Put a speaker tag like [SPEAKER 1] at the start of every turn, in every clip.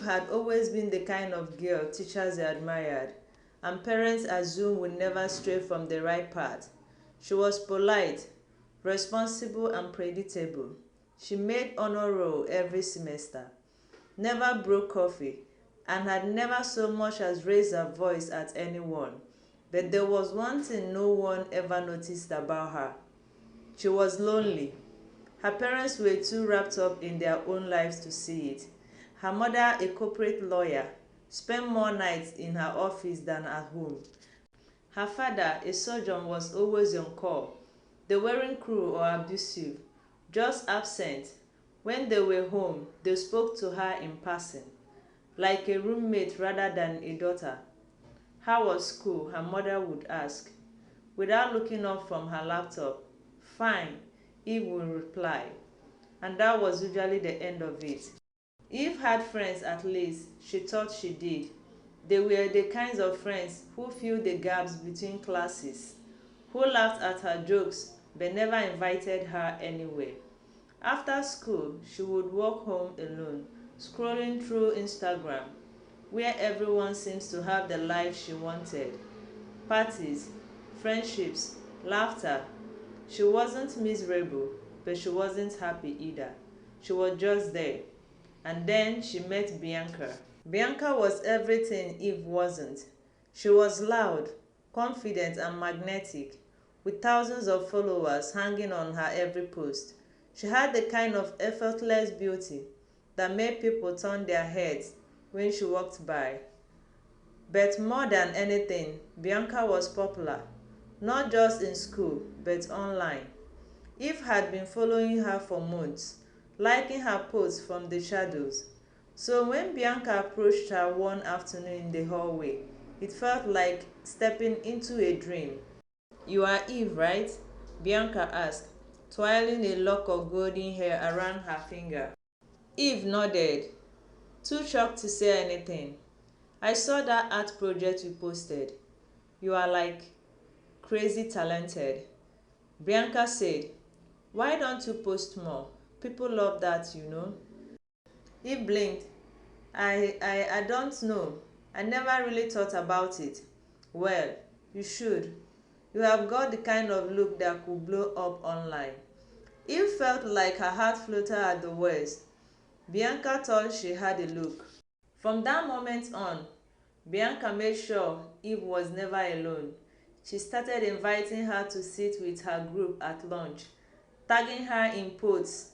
[SPEAKER 1] Eve had always been the kind of girl teachers admired, and parents assumed would never stray from the right path. She was polite, responsible, and predictable. She made honor roll every semester, never broke coffee, and had never so much as raised her voice at anyone. But there was one thing no one ever noticed about her. She was lonely. Her parents were too wrapped up in their own lives to see it. Her mother, a corporate lawyer, spent more nights in her office than at home. Her father, a surgeon, was always on call. They weren't cruel or abusive, just absent. When they were home, they spoke to her in passing, like a roommate rather than a daughter. How was school? Her mother would ask, without looking up from her laptop. Fine, Eve would reply, and that was usually the end of it. Eve had friends, at least she thought she did. They were the kinds of friends who filled the gaps between classes, who laughed at her jokes but never invited her anywhere. After school, she would walk home alone, scrolling through Instagram, where everyone seems to have the life she wanted. Parties, friendships, laughter. She wasn't miserable, but she wasn't happy either. She was just there. And then she met Bianca. Bianca was everything Eve wasn't. She was loud, confident, and magnetic, with thousands of followers hanging on her every post. She had the kind of effortless beauty that made people turn their heads when she walked by. But more than anything, Bianca was popular, not just in school, but online. Eve had been following her for months, liking her posts from the shadows. So when Bianca approached her one afternoon in the hallway, it felt like stepping into a dream. "You are Eve, right?" Bianca asked, twirling a lock of golden hair around her finger. Eve nodded, too shocked to say anything. "I saw that art project you posted. You are like crazy talented," Bianca said. "Why don't you post more? People love that, you know." Eve blinked. I don't know. I never really thought about it." "Well, you should. You have got the kind of look that could blow up online." Eve felt like her heart floated at the words. Bianca thought she had a look. From that moment on, Bianca made sure Eve was never alone. She started inviting her to sit with her group at lunch, tagging her in posts,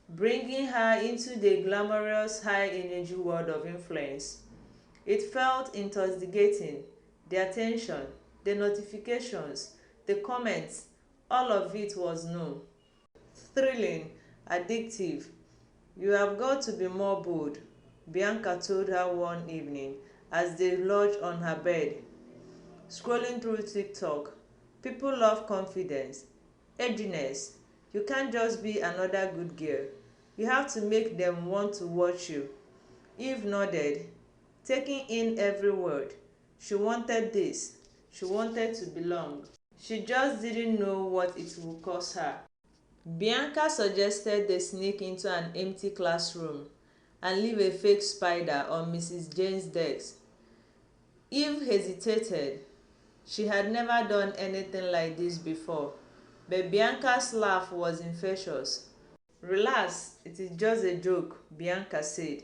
[SPEAKER 1] bringing her into the glamorous high-energy world of influence. It felt intoxicating. The attention, the notifications, the comments, all of it was new, thrilling, addictive. "You have got to be more bold," Bianca told her one evening as they lodged on her bed, scrolling through TikTok. "People love confidence, edginess. You can't just be another good girl. You have to make them want to watch you." Eve nodded, taking in every word. She wanted this. She wanted to belong. She just didn't know what it would cost her. Bianca suggested they sneak into an empty classroom and leave a fake spider on Mrs. Jane's desk. Eve hesitated. She had never done anything like this before, but Bianca's laugh was infectious. "Relax, it is just a joke," Bianca said,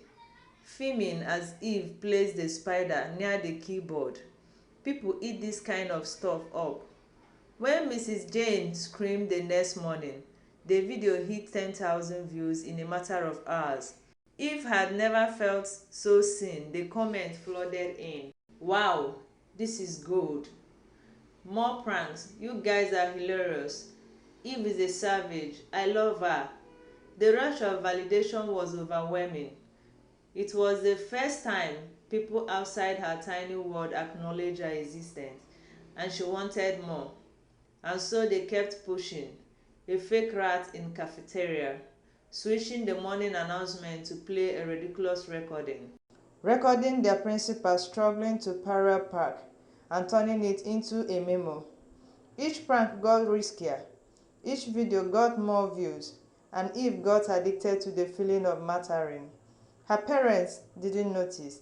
[SPEAKER 1] fuming as Eve placed the spider near the keyboard. "People eat this kind of stuff up." When Mrs. Jane screamed the next morning, the video hit 10,000 views in a matter of hours. Eve had never felt so seen. The comments flooded in. "Wow, this is gold. More pranks. You guys are hilarious. Eve is a savage. I love her." The rush of validation was overwhelming. It was the first time people outside her tiny world acknowledged her existence, and she wanted more. And so they kept pushing. A fake rat in cafeteria, switching the morning announcement to play a ridiculous recording their principal struggling to parallel park and turning it into a memo. Each prank got riskier. Each video got more views, and Eve got addicted to the feeling of mattering. Her parents didn't notice.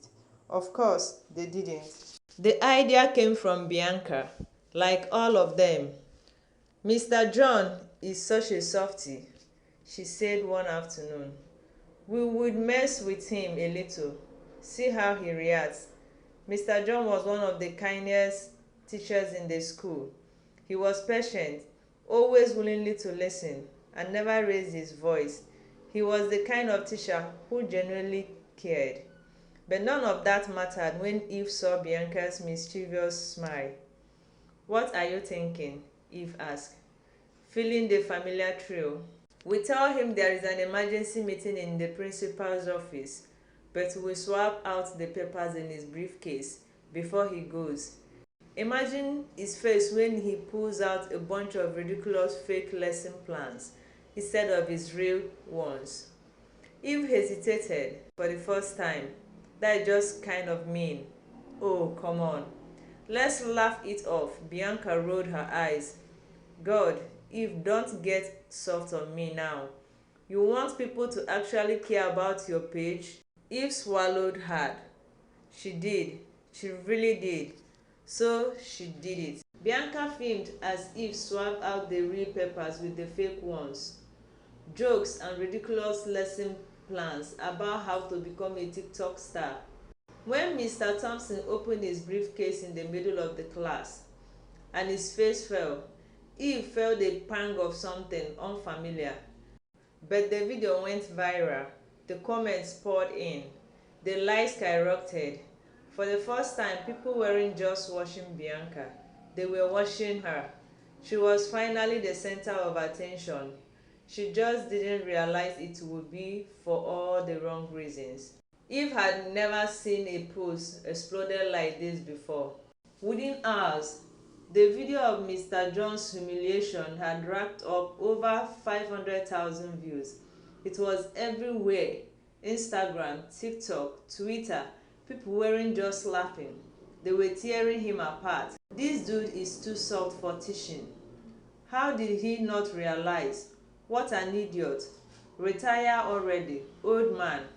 [SPEAKER 1] Of course, they didn't. The idea came from Bianca, like all of them. Mr. John is such a softy, she said one afternoon. We would mess with him a little, see how he reacts. Mr. John was one of the kindest teachers in the school. He was patient, always willingly to listen, and never raised his voice. He was the kind of teacher who genuinely cared. But none of that mattered when Eve saw Bianca's mischievous smile. "What are you thinking?" Eve asked, feeling the familiar thrill. "We tell him there is an emergency meeting in the principal's office, but we swap out the papers in his briefcase before he goes. Imagine his face when he pulls out a bunch of ridiculous fake lesson plans instead of his real ones." Eve hesitated for the first time. "That is just kind of mean." "Oh, come on. Let's laugh it off." Bianca rolled her eyes. "God, Eve, don't get soft on me now. You want people to actually care about your page?" Eve swallowed hard. She did. She really did. So she did it. Bianca filmed as Eve swapped out the real papers with the fake ones. Jokes and ridiculous lesson plans about how to become a TikTok star. When Mr. Thompson opened his briefcase in the middle of the class and his face fell, Eve felt a pang of something unfamiliar. But the video went viral. The comments poured in. The likes skyrocketed. For the first time, people weren't just watching Bianca. They were watching her. She was finally the center of attention. She just didn't realize it would be for all the wrong reasons. Eve had never seen a post exploded like this before. Within hours, the video of Mr. John's humiliation had racked up over 500,000 views. It was everywhere. Instagram, TikTok, Twitter. People weren't just laughing. They were tearing him apart. This dude is too soft for teaching. How did he not realize? What an idiot. Retire already, old man.